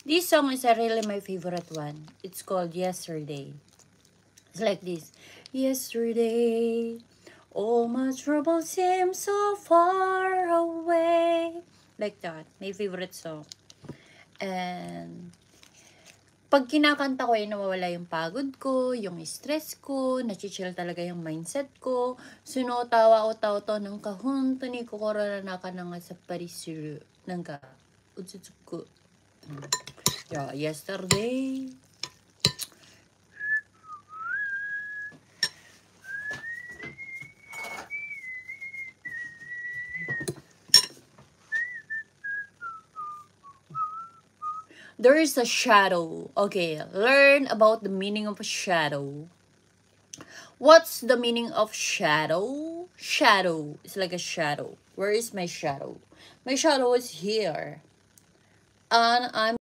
This song is really my favorite one. It's called Yesterday. It's like this. Yesterday, all my troubles seem so far away. Like that. My favorite song. And pag kinakanta ko, nawawala yung pagod ko, yung stress ko, nachichill talaga yung mindset ko. Sunotawa o tao to ng kahun, tuni ko korona na ka na nga sa parisiru. Nangka, utsutsuko. Yeah, yesterday. There is a shadow. Okay, learn about the meaning of a shadow. What's the meaning of shadow? Shadow. It's like a shadow. Where is my shadow? My shadow is here. And I'm